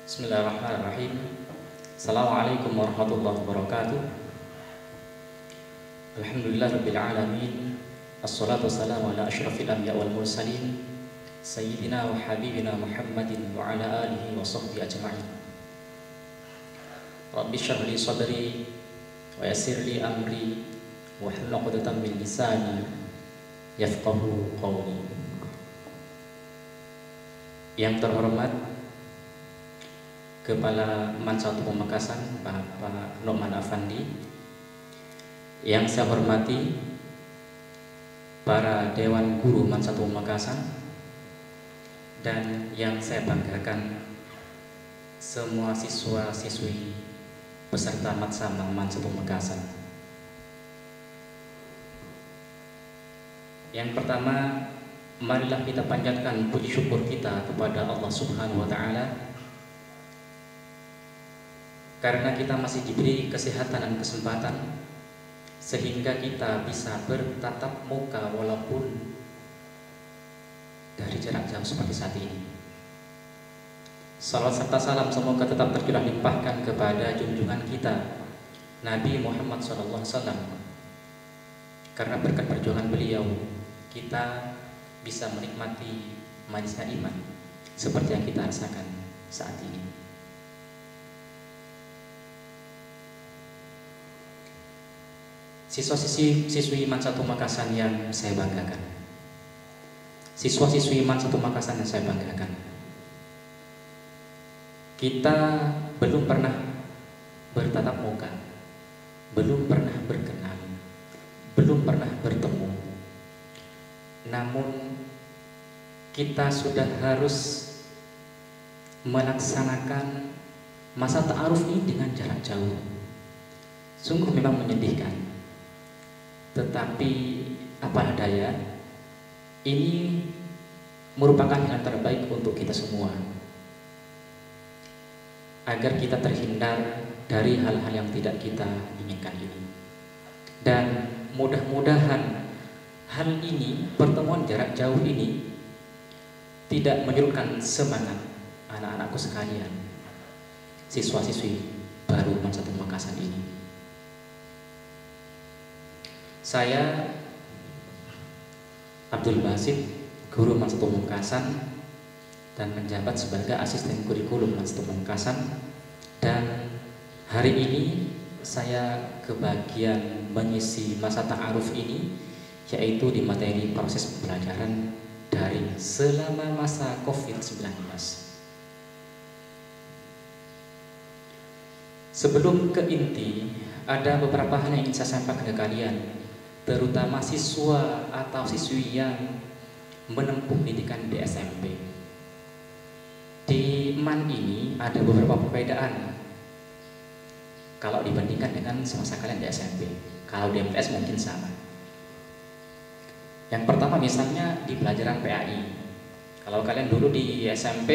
Bismillahirrahmanirrahim. Assalamualaikum warahmatullahi wabarakatuh. Alhamdulillahirabbil alamin. Assalatu wassalamu ala asyrafil anbiya wal mursalin sayyidina wa habibina Muhammadin wa ala alihi wa sahbihi ajma'in. Rabbi shrah li sadri wa yassir li amri wa hlul 'uqdatam min lisani yafqahu qawli. Yang terhormat Kepala Mansatu Pamekasan Bapak Noman Afandi, yang saya hormati para Dewan Guru Mansatu Pamekasan, dan yang saya banggakan semua siswa-siswi peserta Matsamang Mansatu Pamekasan. Yang pertama, marilah kita panjatkan puji syukur kita kepada Allah Subhanahu wa Ta'ala, karena kita masih diberi kesehatan dan kesempatan sehingga kita bisa bertatap muka walaupun dari jarak jauh seperti saat ini. Salawat serta salam semoga tetap tercurah limpahkan kepada junjungan kita Nabi Muhammad SAW, karena berkat perjuangan beliau kita bisa menikmati manisnya iman seperti yang kita rasakan saat ini. Siswa-siswi Mansatu Pamekasan yang saya banggakan, siswa-siswi Mansatu Pamekasan yang saya banggakan, kita belum pernah bertatap muka, belum pernah berkenan, belum pernah bertemu, namun kita sudah harus melaksanakan masa ta'aruf ini dengan jarak jauh. Sungguh memang menyedihkan, tetapi apa daya, ini merupakan yang terbaik untuk kita semua, agar kita terhindar dari hal-hal yang tidak kita inginkan ini. Dan mudah-mudahan hal ini, pertemuan jarak jauh ini, tidak menyurutkan semangat anak-anakku sekalian, siswa-siswi baru Mansatu Pamekasan ini. Saya Abdul Basit, guru Mansatu Pamekasan dan menjabat sebagai asisten kurikulum Mansatu Pamekasan, dan hari ini saya kebagian mengisi masa ta'aruf ini, yaitu di materi proses pembelajaran daring selama masa COVID-19. Sebelum ke inti, ada beberapa hal yang ingin saya sampaikan ke kalian, terutama siswa atau siswi yang menempuh pendidikan di SMP. Di MAN ini ada beberapa perbedaan kalau dibandingkan dengan semasa kalian di SMP. Kalau di MTS mungkin sama. Yang pertama misalnya di pelajaran PAI. Kalau kalian dulu di SMP,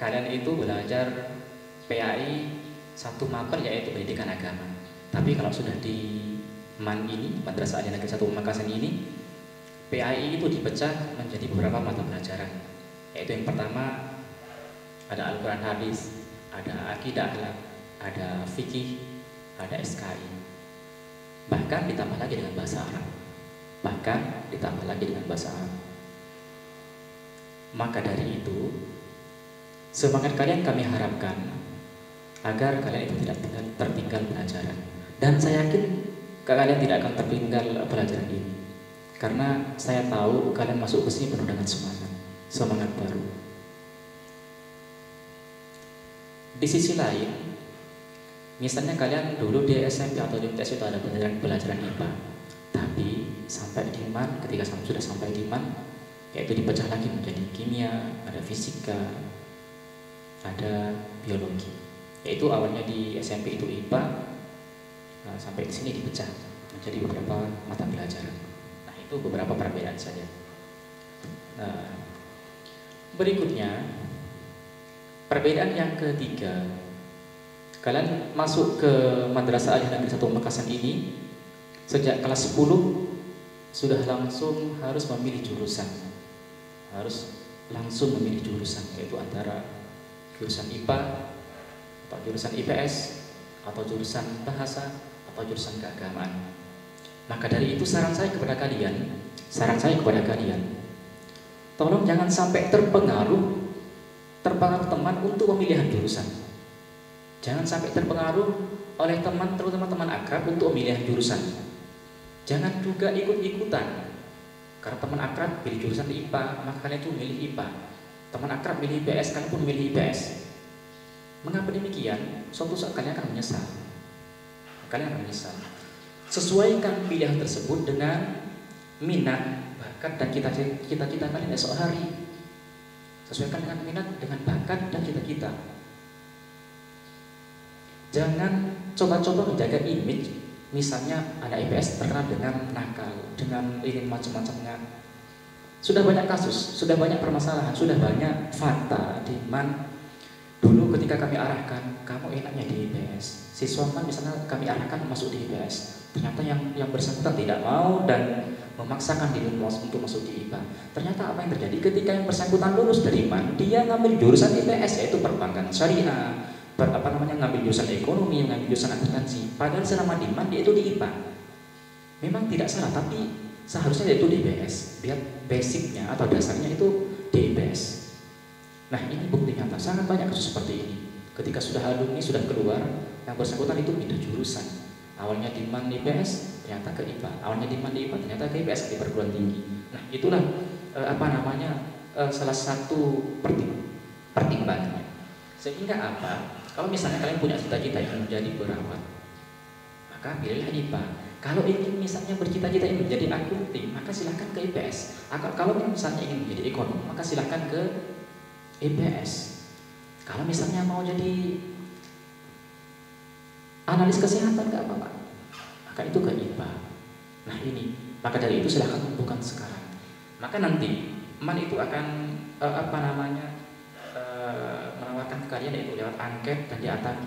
kalian itu belajar PAI satu maper, yaitu pendidikan agama. Tapi kalau sudah di MAN ini, Madrasah Aliyah Negeri 1 Pamekasan ini, PAI itu dipecah menjadi beberapa mata pelajaran, yaitu yang pertama ada Al-Quran Hadis, ada Akidah Akhlak, ada Fikih, ada SKI, bahkan ditambah lagi dengan bahasa Arab, Maka dari itu, semangat kalian kami harapkan agar kalian itu tidak tertinggal pelajaran, dan saya yakin kalian tidak akan tertinggal pelajaran ini, karena saya tahu kalian masuk ke sini penuh dengan semangat baru. Di sisi lain, misalnya kalian dulu di SMP atau di MTS itu ada pelajaran IPA, tapi sampai di MAN, ketika sudah sampai di MAN, yaitu dipecah lagi menjadi kimia, ada fisika, ada biologi. Yaitu awalnya di SMP itu IPA, sampai di sini dipecah menjadi beberapa mata pelajaran. Nah, itu beberapa perbedaan saja. Nah, berikutnya perbedaan yang ketiga, kalian masuk ke Madrasah Aliyah Negeri 1 Pamekasan ini sejak kelas 10 sudah langsung harus memilih jurusan, yaitu antara jurusan IPA atau jurusan IPS atau jurusan bahasa atau jurusan keagamaan. Maka dari itu saran saya kepada kalian, tolong jangan sampai terpengaruh teman untuk pemilihan jurusan. Jangan sampai terpengaruh oleh teman, terutama teman akrab untuk pemilihan jurusan. Jangan juga ikut-ikutan. Karena teman akrab pilih jurusan di IPA, maka kalian itu milih IPA. Teman akrab milih IPS, kalian pun milih IPS. Mengapa demikian? Suatu saat kalian akan menyesal. Sesuaikan pilihan tersebut dengan minat, bakat, dan cita-cita kalian esok hari. Sesuaikan dengan minat, dengan bakat, dan cita-cita. Jangan coba-coba menjaga image. Misalnya anak IPS terkenal dengan nakal, dengan ini macam-macamnya. Sudah banyak kasus, sudah banyak permasalahan, sudah banyak fakta di mana dulu ketika kami arahkan, kamu enaknya di IPS. Siswa kan misalnya kami arahkan masuk di IPS. Ternyata yang bersangkutan tidak mau dan memaksakan diri untuk masuk di IPA. Ternyata apa yang terjadi ketika yang bersangkutan lulus dari IPA, dia ngambil jurusan IPS, yaitu perbankan syariah, ngambil jurusan ekonomi, ngambil jurusan akuntansi. Padahal selama di IPA dia itu di IPA. Memang tidak salah, tapi seharusnya itu di IPS. Biar basicnya atau dasarnya itu di IPS. Nah, ini bukti nyata, sangat banyak kasus seperti ini. Ketika sudah alumni, sudah keluar, yang bersangkutan itu pindah jurusan. Awalnya di MAN IPS, ternyata ke IPA. Awalnya di MAN IPA, ternyata ke IPS, di perguruan tinggi. Nah, itulah salah satu pertimbangannya. Sehingga apa? Kalau misalnya kalian punya cita-cita ingin menjadi perawat, maka pilihlah IPA. Kalau ingin misalnya bercita-cita ingin menjadi akunting, maka silahkan ke IPS. Kalau misalnya ingin menjadi ekonom, maka silahkan ke IPS. Kalau misalnya mau jadi analis kesehatan, nggak apa-apa, maka itu ke IPA. Nah ini, maka dari itu silahkan tentukan sekarang. Maka nanti MAN itu akan menawarkan ke kalian yaitu lewat angket dan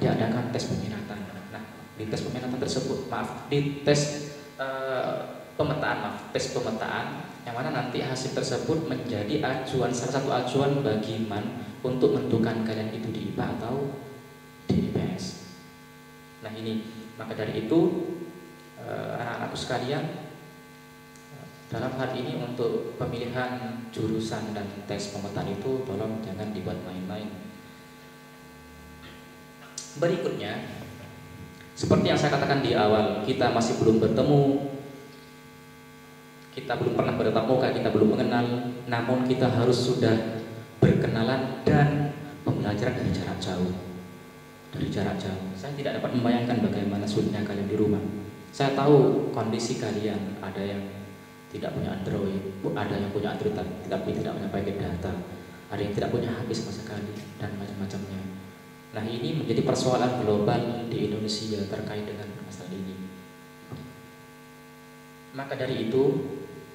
diadakan tes peminatan. Nah di tes peminatan tersebut, di tes pemetaan yang mana nanti hasil tersebut menjadi salah satu acuan bagi MAN untuk menentukan kalian itu di IPA atau di IPS. Nah ini, maka dari itu anak-anakku sekalian, dalam hal ini untuk pemilihan jurusan dan tes pemetaan itu tolong jangan dibuat main-main. Berikutnya, seperti yang saya katakan di awal, kita masih belum bertemu, kita belum pernah bertatap muka, kita belum mengenal, namun kita harus sudah berkenalan dan pembelajaran dari jarak jauh. Saya tidak dapat membayangkan bagaimana sulitnya kalian di rumah. Saya tahu kondisi kalian, ada yang tidak punya Android, ada yang punya Android tapi tidak punya paket data, ada yang tidak punya HP sama sekali, dan macam-macamnya. Nah ini menjadi persoalan global di Indonesia terkait dengan masalah ini. Maka dari itu,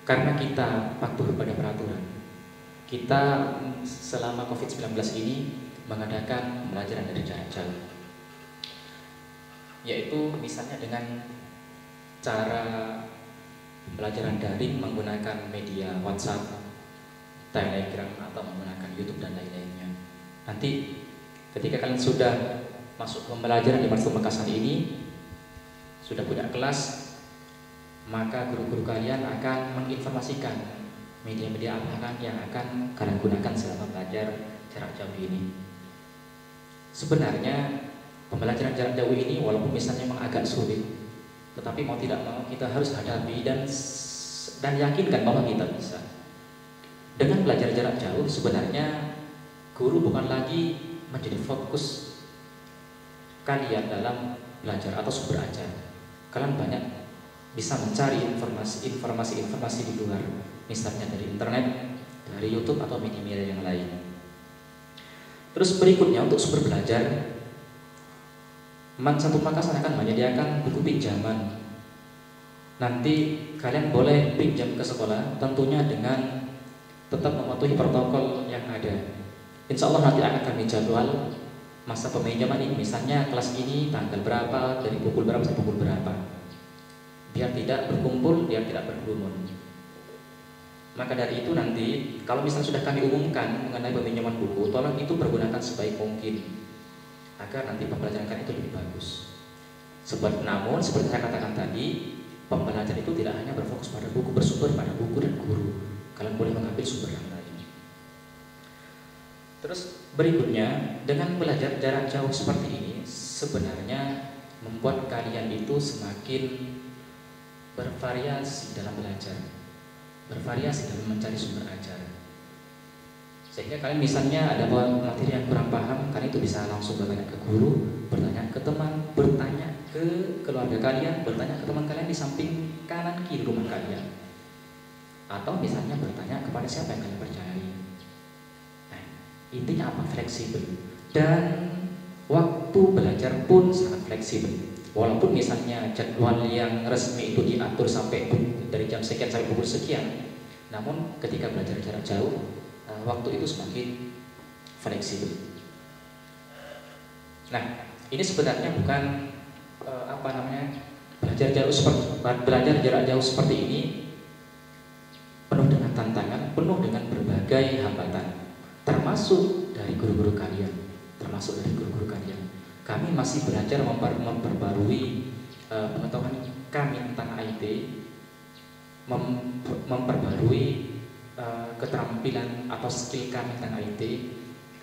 karena kita patuh pada peraturan, kita selama COVID-19 ini mengadakan pembelajaran dari jarak jauh, yaitu misalnya dengan cara pembelajaran daring menggunakan media WhatsApp, Telegram, atau menggunakan YouTube dan lain-lainnya. Nanti ketika kalian sudah masuk pembelajaran di Madrasah Makassar ini, sudah punya kelas, maka guru-guru kalian akan menginformasikan media-media apa yang akan kalian gunakan selama belajar jarak jauh ini. Sebenarnya pembelajaran jarak jauh ini walaupun misalnya memang agak sulit, tetapi mau tidak mau kita harus hadapi dan yakinkan bahwa kita bisa. Dengan belajar jarak jauh, sebenarnya guru bukan lagi menjadi fokus kalian dalam belajar atau sumber ajar. Kalian banyak bisa mencari informasi di luar, misalnya dari internet, dari YouTube atau media-media yang lain. Terus berikutnya untuk sumber belajar, MAN 1 Makassar akan menyediakan buku pinjaman. Nanti kalian boleh pinjam ke sekolah, tentunya dengan tetap mematuhi protokol yang ada. Insya Allah nanti akan kami jadwal masa peminjaman ini, misalnya kelas ini tanggal berapa, dari pukul berapa sampai pukul berapa, biar tidak berkumpul, biar tidak berkerumun. Maka dari itu nanti kalau misalnya sudah kami umumkan mengenai peminjaman buku, tolong itu pergunakan sebaik mungkin agar nanti pembelajaran kalian itu lebih bagus. Namun seperti saya katakan tadi, pembelajaran itu tidak hanya berfokus pada buku, bersumber pada buku dan guru. Kalian boleh mengambil sumber yang lain. Terus berikutnya, dengan belajar jarak jauh seperti ini sebenarnya membuat kalian itu semakin bervariasi dalam belajar, bervariasi dalam mencari sumber ajar. Sehingga kalian misalnya ada materi yang kurang paham, kalian itu bisa langsung bertanya ke guru, bertanya ke teman, bertanya ke keluarga kalian, bertanya ke teman kalian di samping kanan kiri rumah kalian, atau misalnya bertanya kepada siapa yang kalian percayai. Nah, intinya apa? Fleksibel. Dan waktu belajar pun sangat fleksibel. Walaupun misalnya jadwal yang resmi itu diatur sampai dari jam sekian sampai pukul sekian, namun ketika belajar jarak jauh, waktu itu semakin fleksibel. Nah, ini sebenarnya bukan belajar jarak jauh seperti ini penuh dengan tantangan, penuh dengan berbagai hambatan, termasuk dari guru-guru kalian, Kami masih belajar memperbarui pengetahuan kami tentang IT, memperbarui keterampilan atau skill kami tentang IT,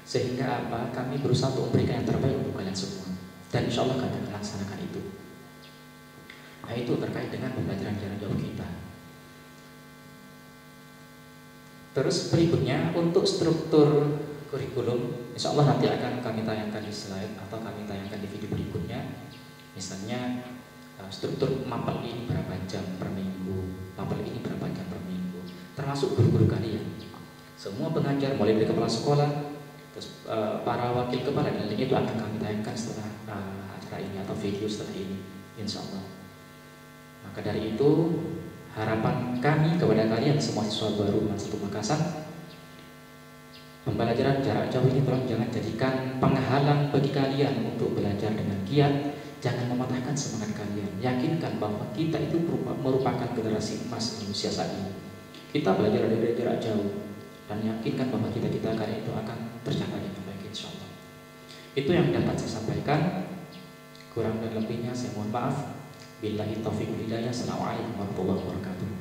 sehingga kami berusaha untuk memberikan yang terbaik untuk kalian semua, dan insya Allah kalian akan melaksanakan itu. Nah, itu terkait dengan pembelajaran jarak jauh kita. Terus berikutnya untuk struktur kurikulum, insya Allah nanti akan kami tayangkan di slide atau kami tayangkan di video berikutnya. Misalnya struktur mapel ini berapa jam per minggu, mapel ini berapa jam per minggu, termasuk guru-guru kalian, semua pengajar mulai dari kepala sekolah, terus para wakil kepala, dan itu akan kami tayangkan setelah acara ini atau video setelah ini, insya Allah. Maka dari itu harapan kami kepada kalian semua siswa baru Masjid Makassar, pembelajaran jarak jauh ini tolong jangan jadikan penghalang bagi kalian untuk belajar dengan giat. Jangan mematahkan semangat kalian. Yakinkan bahwa kita itu merupakan generasi emas Indonesia saat ini. Kita belajar dari jarak jauh, dan yakinkan bahwa cita-cita kalian itu akan tercapai dengan baik, insya Allah. Itu yang dapat saya sampaikan. Kurang dan lebihnya saya mohon maaf. Billahi taufiq wal hidayah. Assalamualaikum warahmatullahi wabarakatuh.